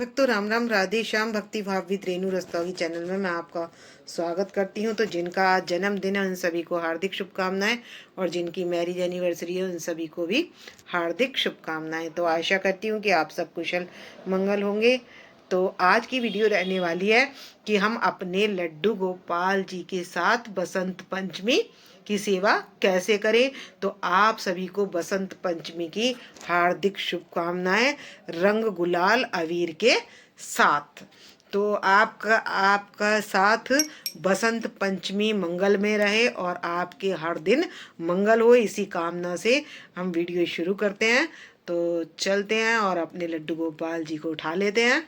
भक्तों राम राम, राधे श्याम। भक्ति भाव विद रेणु रस्तोगी चैनल में मैं आपका स्वागत करती हूँ। तो जिनका आज जन्मदिन है उन सभी को हार्दिक शुभकामनाएं, और जिनकी मैरिज एनिवर्सरी है उन सभी को भी हार्दिक शुभकामनाएं। तो आशा करती हूँ कि आप सब कुशल मंगल होंगे। तो आज की वीडियो रहने वाली है कि हम अपने लड्डू गोपाल जी के साथ बसंत पंचमी की सेवा कैसे करें। तो आप सभी को बसंत पंचमी की हार्दिक शुभकामनाएं रंग गुलाल अवीर के साथ। तो आपका आपका साथ बसंत पंचमी मंगल में रहे और आपके हर दिन मंगल हो, इसी कामना से हम वीडियो शुरू करते हैं। तो चलते हैं और अपने लड्डू गोपाल जी को उठा लेते हैं।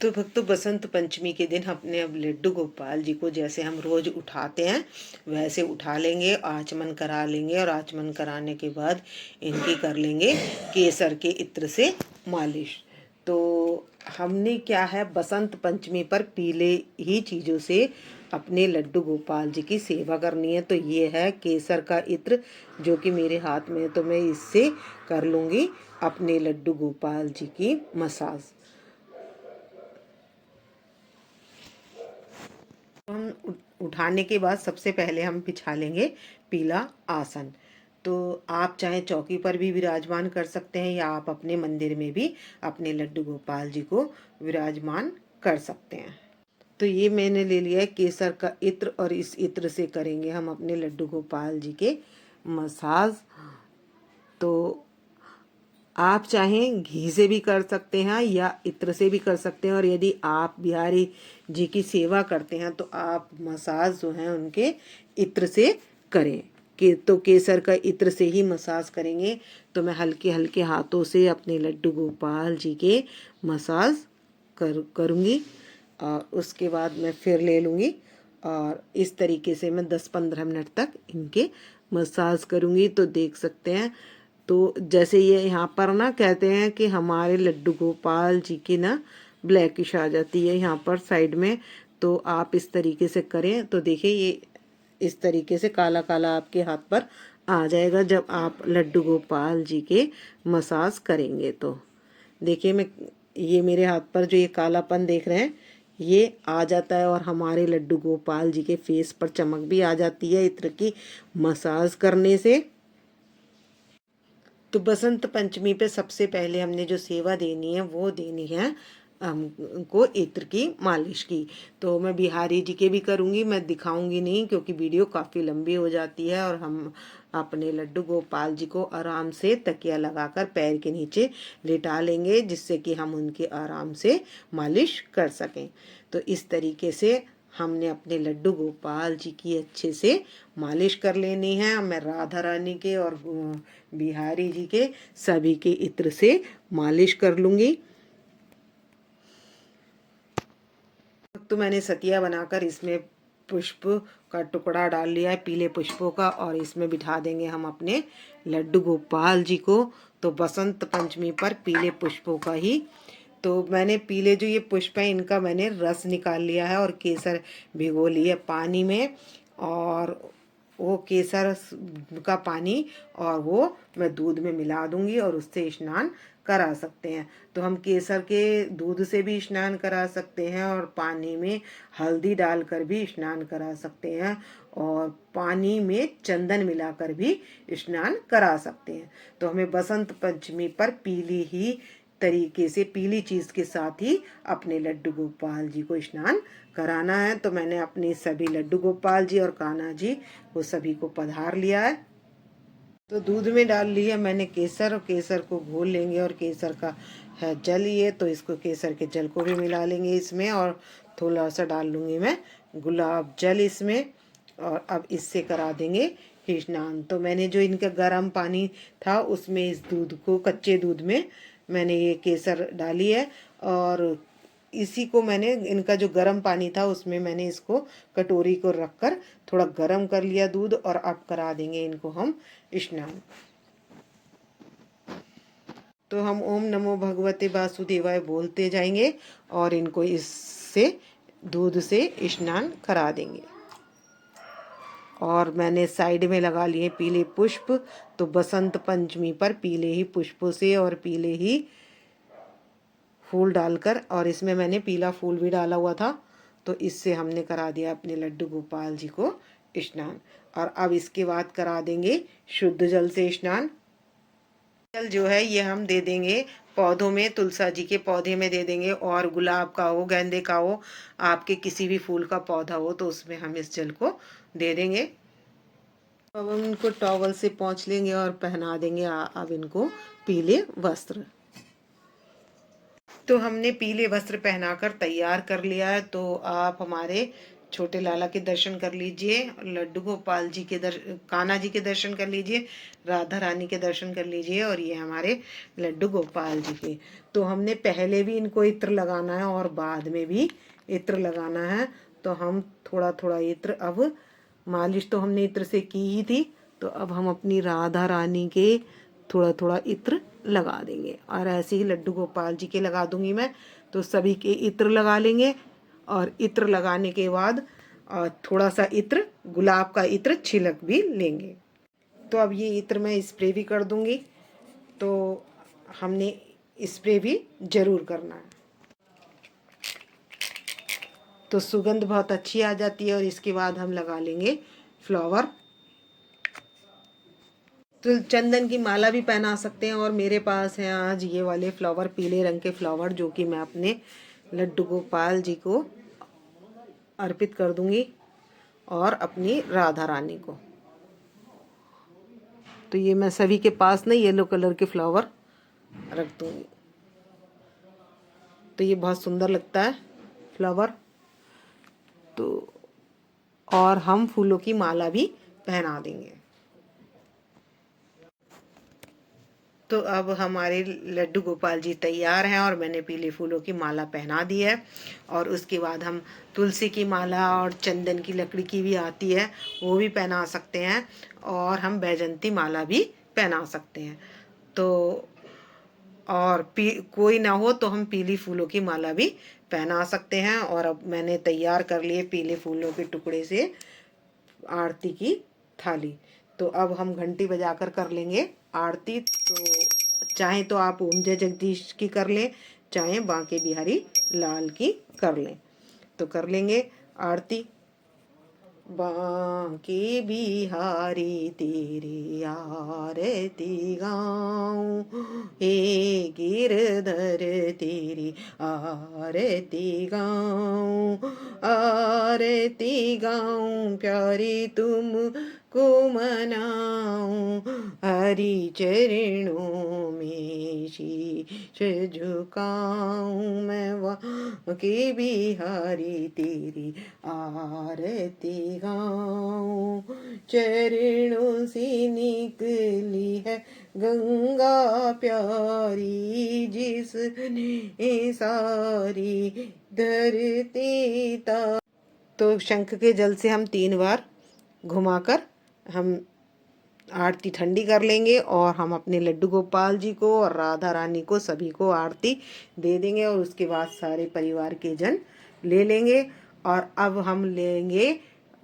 तो भक्तों बसंत पंचमी के दिन अपने अब लड्डू गोपाल जी को जैसे हम रोज उठाते हैं वैसे उठा लेंगे, आचमन करा लेंगे, और आचमन कराने के बाद इनकी कर लेंगे केसर के इत्र से मालिश। तो हमने क्या है, बसंत पंचमी पर पीले ही चीज़ों से अपने लड्डू गोपाल जी की सेवा करनी है। तो ये है केसर का इत्र जो कि मेरे हाथ में है, तो मैं इससे कर लूँगी अपने लड्डू गोपाल जी की मसाज। हम उठाने के बाद सबसे पहले हम बिछा लेंगे पीला आसन। तो आप चाहे चौकी पर भी विराजमान कर सकते हैं या आप अपने मंदिर में भी अपने लड्डू गोपाल जी को विराजमान कर सकते हैं। तो ये मैंने ले लिया है केसर का इत्र, और इस इत्र से करेंगे हम अपने लड्डू गोपाल जी के मसाज। तो आप चाहें घी से भी कर सकते हैं या इत्र से भी कर सकते हैं, और यदि आप बिहारी जी की सेवा करते हैं तो आप मसाज जो है उनके इत्र से करें। तो केसर का इत्र से ही मसाज करेंगे। तो मैं हल्के हल्के हाथों से अपने लड्डू गोपाल जी के मसाज करूँगी, और उसके बाद मैं फिर ले लूँगी और इस तरीके से मैं 10-15 मिनट तक इनके मसाज करूँगी। तो देख सकते हैं, तो जैसे ये यहाँ पर ना कहते हैं कि हमारे लड्डू गोपाल जी की ना ब्लैकिश आ जाती है यहाँ पर साइड में। तो आप इस तरीके से करें तो देखिए ये इस तरीके से काला काला आपके हाथ पर आ जाएगा जब आप लड्डू गोपाल जी के मसाज करेंगे। तो देखिए मैं ये मेरे हाथ पर जो ये कालापन देख रहे हैं ये आ जाता है, और हमारे लड्डू गोपाल जी के फेस पर चमक भी आ जाती है इत्र की मसाज करने से। तो बसंत पंचमी पे सबसे पहले हमने जो सेवा देनी है वो देनी है हमको इत्र की मालिश की। तो मैं बिहारी जी के भी करूँगी, मैं दिखाऊंगी नहीं क्योंकि वीडियो काफ़ी लंबी हो जाती है। और हम अपने लड्डू गोपाल जी को आराम से तकिया लगाकर पैर के नीचे लिटा लेंगे जिससे कि हम उनके आराम से मालिश कर सकें। तो इस तरीके से हमने अपने लड्डू गोपाल जी की अच्छे से मालिश कर लेनी है। मैं राधा रानी के और बिहारी जी के सभी के इत्र से मालिश कर लूँगी। तो मैंने सतिया बनाकर इसमें पुष्प का टुकड़ा डाल लिया है, पीले पुष्पों का, और इसमें बिठा देंगे हम अपने लड्डू गोपाल जी को। तो बसंत पंचमी पर पीले पुष्पों का ही, तो मैंने पीले जो ये पुष्प है इनका मैंने रस निकाल लिया है और केसर भिगो लिया पानी में, और वो केसर का पानी और वो मैं दूध में मिला दूंगी और उससे स्नान करा सकते हैं। तो हम केसर के दूध से भी स्नान करा सकते हैं, और पानी में हल्दी डालकर भी स्नान करा सकते हैं, और पानी में चंदन मिलाकर भी स्नान करा सकते हैं। तो हमें बसंत पंचमी पर पीली ही तरीके से पीली चीज के साथ ही अपने लड्डू गोपाल जी को स्नान कराना है। तो मैंने अपने सभी लड्डू गोपाल जी और कान्हा जी को सभी को पधार लिया है। तो दूध में डाल लिया मैंने केसर, और केसर को घोल लेंगे, और केसर का है जल ये, तो इसको केसर के जल को भी मिला लेंगे इसमें, और थोड़ा सा डाल लूँगी मैं गुलाब जल इसमें, और अब इससे करा देंगे स्नान। तो मैंने जो इनका गर्म पानी था उसमें इस दूध को, कच्चे दूध में मैंने ये केसर डाली है, और इसी को मैंने इनका जो गर्म पानी था उसमें मैंने इसको कटोरी को रखकर थोड़ा गर्म कर लिया दूध, और अब करा देंगे इनको हम स्नान। तो हम ओम नमो भगवते वासुदेवाय बोलते जाएंगे और इनको इससे दूध से स्नान करा देंगे। और मैंने साइड में लगा लिए पीले पुष्प। तो बसंत पंचमी पर पीले ही पुष्पों से और पीले ही फूल डालकर, और इसमें मैंने पीला फूल भी डाला हुआ था, तो इससे हमने करा दिया अपने लड्डू गोपाल जी को स्नान। और अब इसके बाद करा देंगे शुद्ध जल से स्नान। जल जो है ये हम दे देंगे पौधों में, तुलसा जी के पौधे में दे देंगे, और गुलाब का हो, गेंदे का हो, आपके किसी भी फूल का पौधा हो तो उसमें हम इस जल को दे देंगे। अब हम इनको टॉवल से पोंछ लेंगे और पहना देंगे अब इनको पीले वस्त्र। तो हमने पीले वस्त्र पहनाकर तैयार कर लिया है। तो आप हमारे छोटे लाला के दर्शन कर लीजिए, लड्डू गोपाल जी के कान्हा जी के दर्शन कर लीजिए, राधा रानी के दर्शन कर लीजिए, और ये हमारे लड्डू गोपाल जी के। तो हमने पहले भी इनको इत्र लगाना है और बाद में भी इत्र लगाना है। तो हम थोड़ा थोड़ा इत्र, अब मालिश तो हमने इत्र से की ही थी, तो अब हम अपनी राधा रानी के थोड़ा थोड़ा इत्र लगा देंगे। और ऐसे ही लड्डू गोपाल जी के लगा दूंगी मैं। तो सभी के इत्र लगा लेंगे, और इत्र लगाने के बाद थोड़ा सा इत्र, गुलाब का इत्र छिलक भी लेंगे। तो अब ये इत्र मैं स्प्रे भी कर दूंगी। तो हमने स्प्रे भी जरूर करना है, तो सुगंध बहुत अच्छी आ जाती है। और इसके बाद हम लगा लेंगे फ्लावर। तो चंदन की माला भी पहना सकते हैं, और मेरे पास है आज ये वाले फ्लावर, पीले रंग के फ्लावर, जो कि मैं अपने लड्डू गोपाल जी को अर्पित कर दूंगी और अपनी राधा रानी को। तो ये मैं सभी के पास ना येलो कलर के फ्लावर रख दूंगी। तो ये बहुत सुंदर लगता है फ्लावर। तो और हम फूलों की माला भी पहना देंगे। तो अब हमारे लड्डू गोपाल जी तैयार हैं, और मैंने पीले फूलों की माला पहना दी है। और उसके बाद हम तुलसी की माला और चंदन की लकड़ी की भी आती है, वो भी पहना सकते हैं। और हम बैजंती माला भी पहना सकते हैं। तो और कोई ना हो तो हम पीली फूलों की माला भी पहना सकते हैं। और अब मैंने तैयार कर लिए पीले फूलों के टुकड़े से आरती की थाली। तो अब हम घंटी बजाकर कर लेंगे आरती। तो चाहे तो आप ओम जय जगदीश की कर लें, चाहे बांके बिहारी लाल की कर लें। तो कर लेंगे आरती। बांके बिहारी तेरी आरती गाऊं, हे गिरधर तेरी आरती गाऊं, आरती गाऊं प्यारी तुम को मनाऊं, हरि चरणों में शीश झुकाऊं, मैं बांके बिहारी तेरी आरती गाऊं, चरणों से निकली है गंगा प्यारी, जिसने सारी धरती ता। तो शंख के जल से हम 3 बार घुमाकर हम आरती ठंडी कर लेंगे, और हम अपने लड्डू गोपाल जी को और राधा रानी को सभी को आरती दे देंगे। और उसके बाद सारे परिवार के जन ले लेंगे। और अब हम लेंगे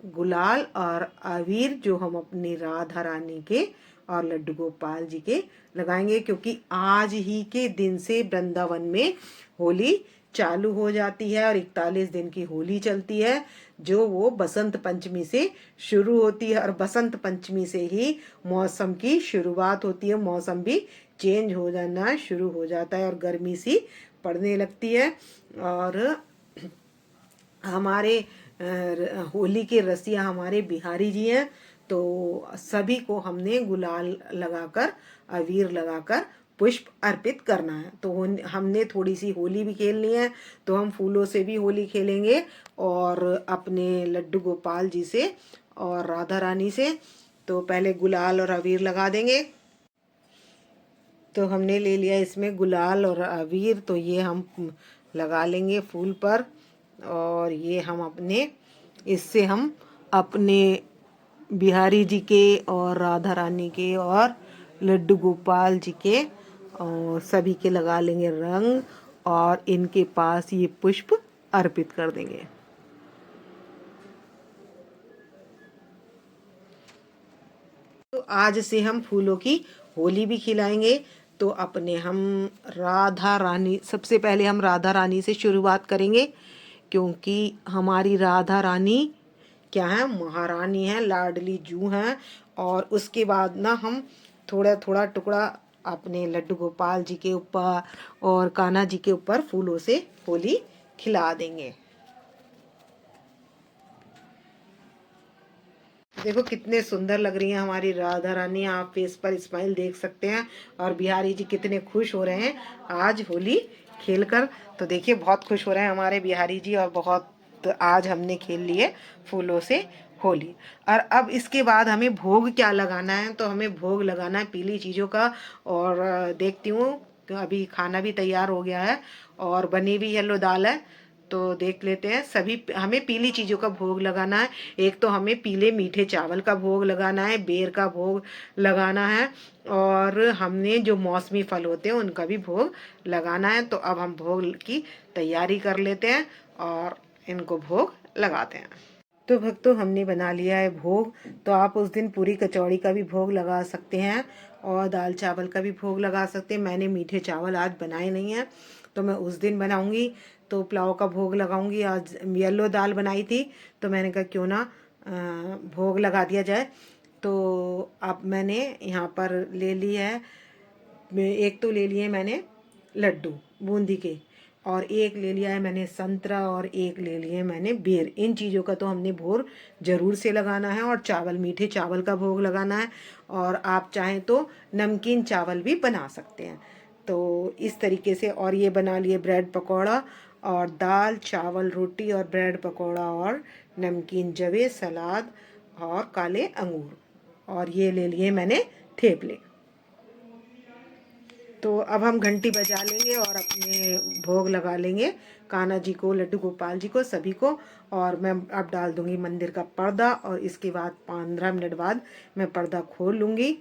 गुलाल और अबीर, जो हम अपनी राधा रानी के और लड्डू गोपाल जी के लगाएंगे, क्योंकि आज ही के दिन से वृंदावन में होली चालू हो जाती है, और 41 दिन की होली चलती है, जो वो बसंत पंचमी से शुरू होती है। और बसंत पंचमी से ही मौसम की शुरुआत होती है, मौसम भी चेंज हो जाना शुरू हो जाता है, और गर्मी सी पड़ने लगती है। और हमारे होली के रसिया हमारे बिहारी जी हैं। तो सभी को हमने गुलाल लगाकर, अबीर लगाकर पुष्प अर्पित करना है। तो हमने थोड़ी सी होली भी खेलनी है, तो हम फूलों से भी होली खेलेंगे, और अपने लड्डू गोपाल जी से और राधा रानी से। तो पहले गुलाल और अबीर लगा देंगे। तो हमने ले लिया इसमें गुलाल और अबीर, तो ये हम लगा लेंगे फूल पर। और ये हम इससे हम अपने बिहारी जी के और राधा रानी के और लड्डू गोपाल जी के और सभी के लगा लेंगे रंग, और इनके पास ये पुष्प अर्पित कर देंगे। तो आज से हम फूलों की होली भी खिलाएंगे। तो अपने हम राधा रानी, सबसे पहले हम राधा रानी से शुरुआत करेंगे, क्योंकि हमारी राधा रानी क्या है, महारानी है, लाडली जू हैं। और उसके बाद ना हम थोड़ा थोड़ा टुकड़ा अपने लड्डू गोपाल जी के ऊपर और कान्हा जी के ऊपर फूलों से होली खिला देंगे। देखो कितने सुंदर लग रही है हमारी राधा रानी, आप फेस पर स्माइल देख सकते हैं। और बिहारी जी कितने खुश हो रहे हैं आज होली खेलकर। तो देखिए बहुत खुश हो रहे हैं हमारे बिहारी जी, और बहुत आज हमने खेल लिए फूलों से होली। और अब इसके बाद हमें भोग क्या लगाना है, तो हमें भोग लगाना है पीली चीज़ों का। और देखती हूँ अभी खाना भी तैयार हो गया है और बनी भी येलो दाल है, तो देख लेते हैं। सभी हमें पीली चीज़ों का भोग लगाना है। एक तो हमें पीले मीठे चावल का भोग लगाना है, बेर का भोग लगाना है, और हमने जो मौसमी फल होते हैं उनका भी भोग लगाना है। तो अब हम भोग की तैयारी कर लेते हैं और इनको भोग लगाते हैं। तो भक्तों हमने बना लिया है भोग। तो आप उस दिन पूरी कचौड़ी का भी भोग लगा सकते हैं और दाल चावल का भी भोग लगा सकते हैं। मैंने मीठे चावल आज बनाए नहीं हैं, तो मैं उस दिन बनाऊंगी। तो पुलाव का भोग लगाऊंगी। आज येलो दाल बनाई थी, तो मैंने कहा क्यों ना भोग लगा दिया जाए। तो अब मैंने यहाँ पर ले ली है, एक तो ले लिए मैंने लड्डू बूंदी के, और एक ले लिया है मैंने संतरा, और एक ले लिए मैंने बेर। इन चीज़ों का तो हमने भोग ज़रूर से लगाना है, और चावल मीठे चावल का भोग लगाना है। और आप चाहें तो नमकीन चावल भी बना सकते हैं। तो इस तरीके से, और ये बना लिए ब्रेड पकौड़ा, और दाल चावल रोटी और ब्रेड पकौड़ा और नमकीन जवे सलाद और काले अंगूर, और ये ले लिए मैंने थेपले। तो अब हम घंटी बजा लेंगे और अपने भोग लगा लेंगे कान्हा जी को, लड्डू गोपाल जी को, सभी को। और मैं अब डाल दूंगी मंदिर का पर्दा, और इसके बाद 15 मिनट बाद मैं पर्दा खोल लूँगी।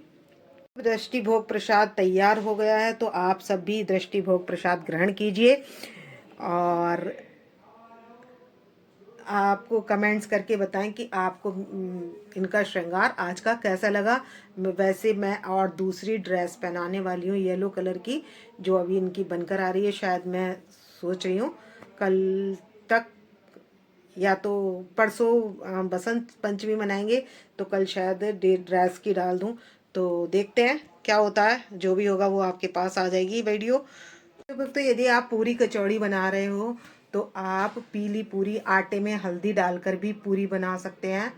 दृष्टि भोग प्रसाद तैयार हो गया है, तो आप सब भी दृष्टि भोग प्रसाद ग्रहण कीजिए। और आपको कमेंट्स करके बताएं कि आपको इनका श्रृंगार आज का कैसा लगा। वैसे मैं और दूसरी ड्रेस पहनाने वाली हूँ येलो कलर की, जो अभी इनकी बनकर आ रही है। शायद मैं सोच रही हूँ कल तक, या तो परसों बसंत पंचमी मनाएंगे, तो कल शायद ड्रेस की डाल दूँ। तो देखते हैं क्या होता है, जो भी होगा वो आपके पास आ जाएगी वीडियो। तो यदि आप पूरी कचौड़ी बना रहे हो, तो आप पीली पूरी आटे में हल्दी डालकर भी पूरी बना सकते हैं,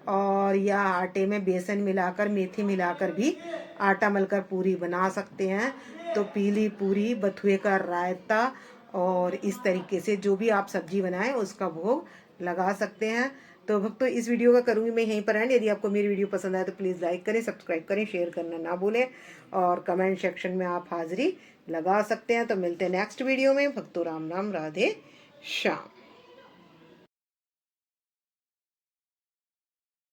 और या आटे में बेसन मिलाकर मेथी मिलाकर भी आटा मलकर पूरी बना सकते हैं। तो पीली पूरी, बथुए का रायता, और इस तरीके से जो भी आप सब्जी बनाएं उसका भोग लगा सकते हैं। तो भक्तों इस वीडियो का करूंगी मैं यहीं पर एंड। यदि आपको मेरी वीडियो पसंद आए तो प्लीज़ लाइक करें, सब्सक्राइब करें, शेयर करना ना भूलें, और कमेंट सेक्शन में आप हाजिरी लगा सकते हैं। तो मिलते हैं नेक्स्ट वीडियो में। भक्तों राम राम, राधे श्याम।